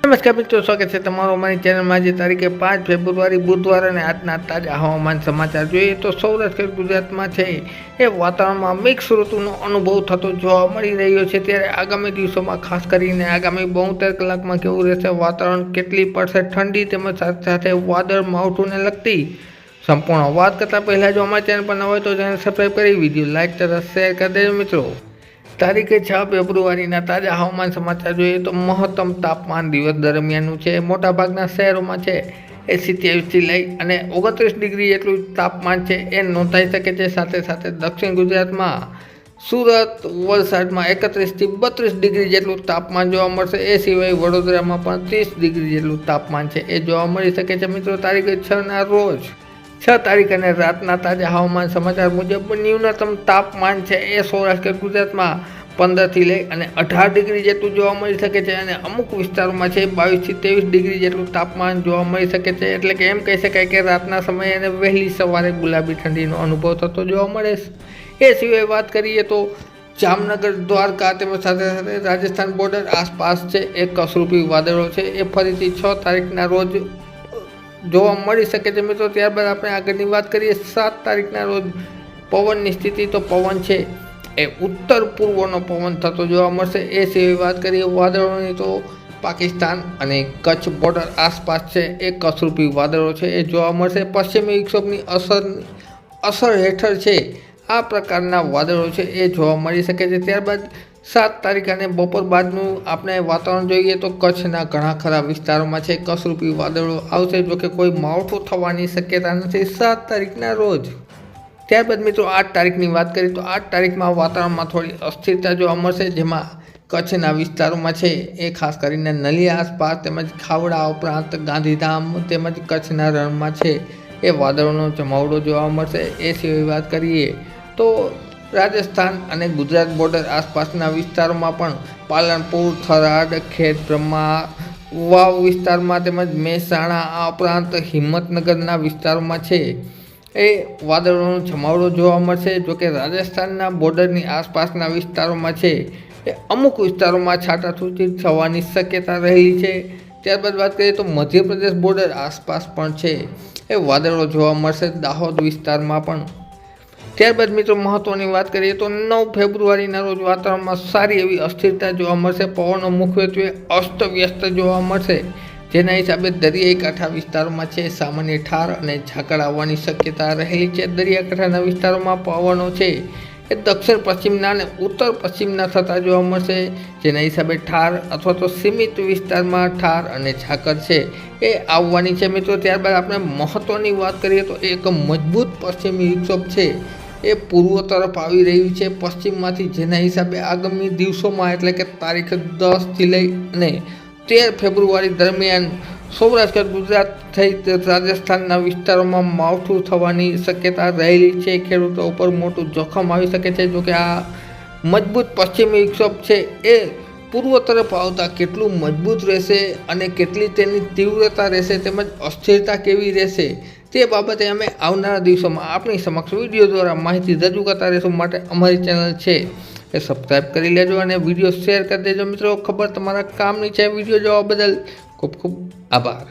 નમસ્કાર મિત્રો, સ્વાગત છે તમારો અમારી ચેનલમાં। આજે તારીખે 5 ફેબ્રુઆરી બુધવાર અને આજના તાજા હવામાન સમાચાર જોઈએ તો સૌરાષ્ટ્ર ગુજરાતમાં છે એ વાતાવરણમાં મિક્સ ઋતુનો અનુભવ થતો જોવા મળી રહ્યો છે। ત્યારે આગામી દિવસોમાં ખાસ કરીને આગામી 72 કલાકમાં કેવું રહેશે વાતાવરણ, કેટલી પડશે ઠંડી, તેમજ સાથે સાથે વાદળ માવઠુંને લગતી સંપૂર્ણ વાત કરતાં પહેલાં જો અમારી ચેનલ પર ન હોય તો ચેનલ સબસ્ક્રાઈબ કરી વિડીયો લાઇક તથા શેર કરી દેજો મિત્રો। તારીખે 6 ફેબ્રુઆરીના તાજા હવામાન સમાચાર જોઈએ તો મહત્તમ તાપમાન દિવસ દરમિયાનનું છે મોટાભાગના શહેરોમાં છે એ 27થી લઈ અને 29 ડિગ્રી જેટલું તાપમાન છે એ નોંધાઈ શકે છે। સાથે સાથે દક્ષિણ ગુજરાતમાં સુરત, વલસાડમાં 31થી 32 ડિગ્રી જેટલું તાપમાન જોવા મળશે। એ સિવાય વડોદરામાં પણ 30 ડિગ્રી જેટલું તાપમાન છે એ જોવા મળી શકે છે મિત્રો। તારીખે 6ના રોજ 6 તારીખ અને રાતના તાજા હવામાન સમાચાર મુજબ ન્યૂનતમ તાપમાન છે એ સૌરાષ્ટ્ર ગુજરાતમાં 15થી લઈ અને 18 ડિગ્રી જેટલું જોવા મળી શકે છે અને અમુક વિસ્તારોમાં છે 22થી 23 ડિગ્રી જેટલું તાપમાન જોવા મળી શકે છે। એટલે કે એમ કહી શકાય કે રાતના સમયે અને વહેલી સવારે ગુલાબી ઠંડીનો અનુભવ થતો જોવા મળે છે। એ સિવાય વાત કરીએ તો જામનગર, દ્વારકા તેમજ સાથે સાથે રાજસ્થાન બોર્ડર આસપાસ છે એ કસરૂપી વાદળો છે એ ફરીથી 6 તારીખના રોજ જોવા મળી શકે છે મિત્રો। ત્યારબાદ આપણે આગળની વાત કરીએ 7 તારીખના રોજ પવનની સ્થિતિ તો પવન છે એ ઉત્તર પૂર્વનો પવન થતો જોવા મળશે। એ સિવાય વાત કરીએ વાદળોની તો પાકિસ્તાન અને કચ્છ બોર્ડર આસપાસ છે એ કસરૂપી વાદળો છે એ જોવા મળશે। પશ્ચિમી વિક્ષોભની અસર હેઠળ છે આ પ્રકારના વાદળો છે એ જોવા મળી શકે છે। ત્યારબાદ 7 તારીખ અને બપોર બાદનું આપણે વાતાવરણ જોઈએ તો કચ્છના ઘણા ખરા વિસ્તારોમાં છે કસરૂપી વાદળો આવશે, જોકે કોઈ માવઠું થવાની શક્યતા નથી 7 તારીખના રોજ। ત્યારબાદ મિત્રો 8 તારીખની વાત કરીએ તો 8 તારીખમાં વાતાવરણમાં થોડી અસ્થિરતા જોવા મળશે, જેમાં કચ્છના વિસ્તારોમાં છે એ ખાસ કરીને નલિયા આસપાસ તેમજ ખાવડા ઉપરાંત ગાંધીધામ તેમજ કચ્છના રણમાં છે એ વાદળોનો જમાવડો જોવા મળશે। એ સિવાય વાત કરીએ તો રાજસ્થાન અને ગુજરાત બોર્ડર આસપાસના વિસ્તારોમાં પણ પાલનપુર, થરાદ, ખેડબ્રહ્મા, વાવ વિસ્તારમાં તેમજ મહેસાણા આ ઉપરાંત હિંમતનગરના વિસ્તારોમાં છે એ વાદળોનો જમાવડો જોવા મળશે। જોકે રાજસ્થાનના બોર્ડરની આસપાસના વિસ્તારોમાં છે એ અમુક વિસ્તારોમાં છાટાછૂટી થવાની શક્યતા રહેલી છે। ત્યારબાદ વાત કરીએ તો મધ્યપ્રદેશ બોર્ડર આસપાસ પણ છે એ વાદળો જોવા મળશે દાહોદ વિસ્તારમાં પણ। ત્યારબાદ મિત્રો મહત્ત્વની વાત કરીએ તો 9 ફેબ્રુઆરીના રોજ વાતાવરણમાં સારી એવી અસ્થિરતા જોવા મળશે। પવનો મુખ્યત્વે અસ્તવ્યસ્ત જોવા મળશે, જેના હિસાબે દરિયાઈ કાંઠા વિસ્તારોમાં છે સામાન્ય ઠાર અને ઝાકળ આવવાની શક્યતા રહેલી છે। દરિયાકાંઠાના વિસ્તારોમાં પવનો છે એ દક્ષિણ પશ્ચિમના અને ઉત્તર પશ્ચિમના થતા જોવા મળશે, જેના હિસાબે ઠાર અથવા તો સીમિત વિસ્તારમાં ઠાર અને ઝાકળ છે એ આવવાની છે મિત્રો। ત્યારબાદ આપણે મહત્ત્વની વાત કરીએ તો એક મજબૂત પશ્ચિમી વિક્ષોભ છે એ પૂર્વ તરફ આવી રહ્યું છે પશ્ચિમમાંથી, જેના હિસાબે આગામી દિવસોમાં એટલે કે તારીખ 10થી લઈ અને 13 ફેબ્રુઆરી દરમિયાન સૌરાષ્ટ્ર ગુજરાત સહિત રાજસ્થાનના વિસ્તારોમાં માવઠું થવાની શક્યતા રહેલી છે। ખેડૂતો ઉપર મોટું જોખમ આવી શકે છે। જોકે આ મજબૂત પશ્ચિમી વિક્ષોભ છે એ પૂર્વ તરફ આવતા કેટલું મજબૂત રહેશે અને કેટલી તેની તીવ્રતા રહેશે તેમજ અસ્થિરતા કેવી રહેશે તે બાબતે અમે આવનારા દિવસોમાં આપણી સમક્ષ વિડીયો દ્વારા માહિતી રજૂ કરતા રહીશું। માટે અમારી ચેનલ છે એ સબસ્ક્રાઈબ કરી લેજો અને વિડીયો શેર કરી દેજો મિત્રો। ખબર તમારા કામની છે। વિડીયો જોવા બદલ ખૂબ ખૂબ આભાર।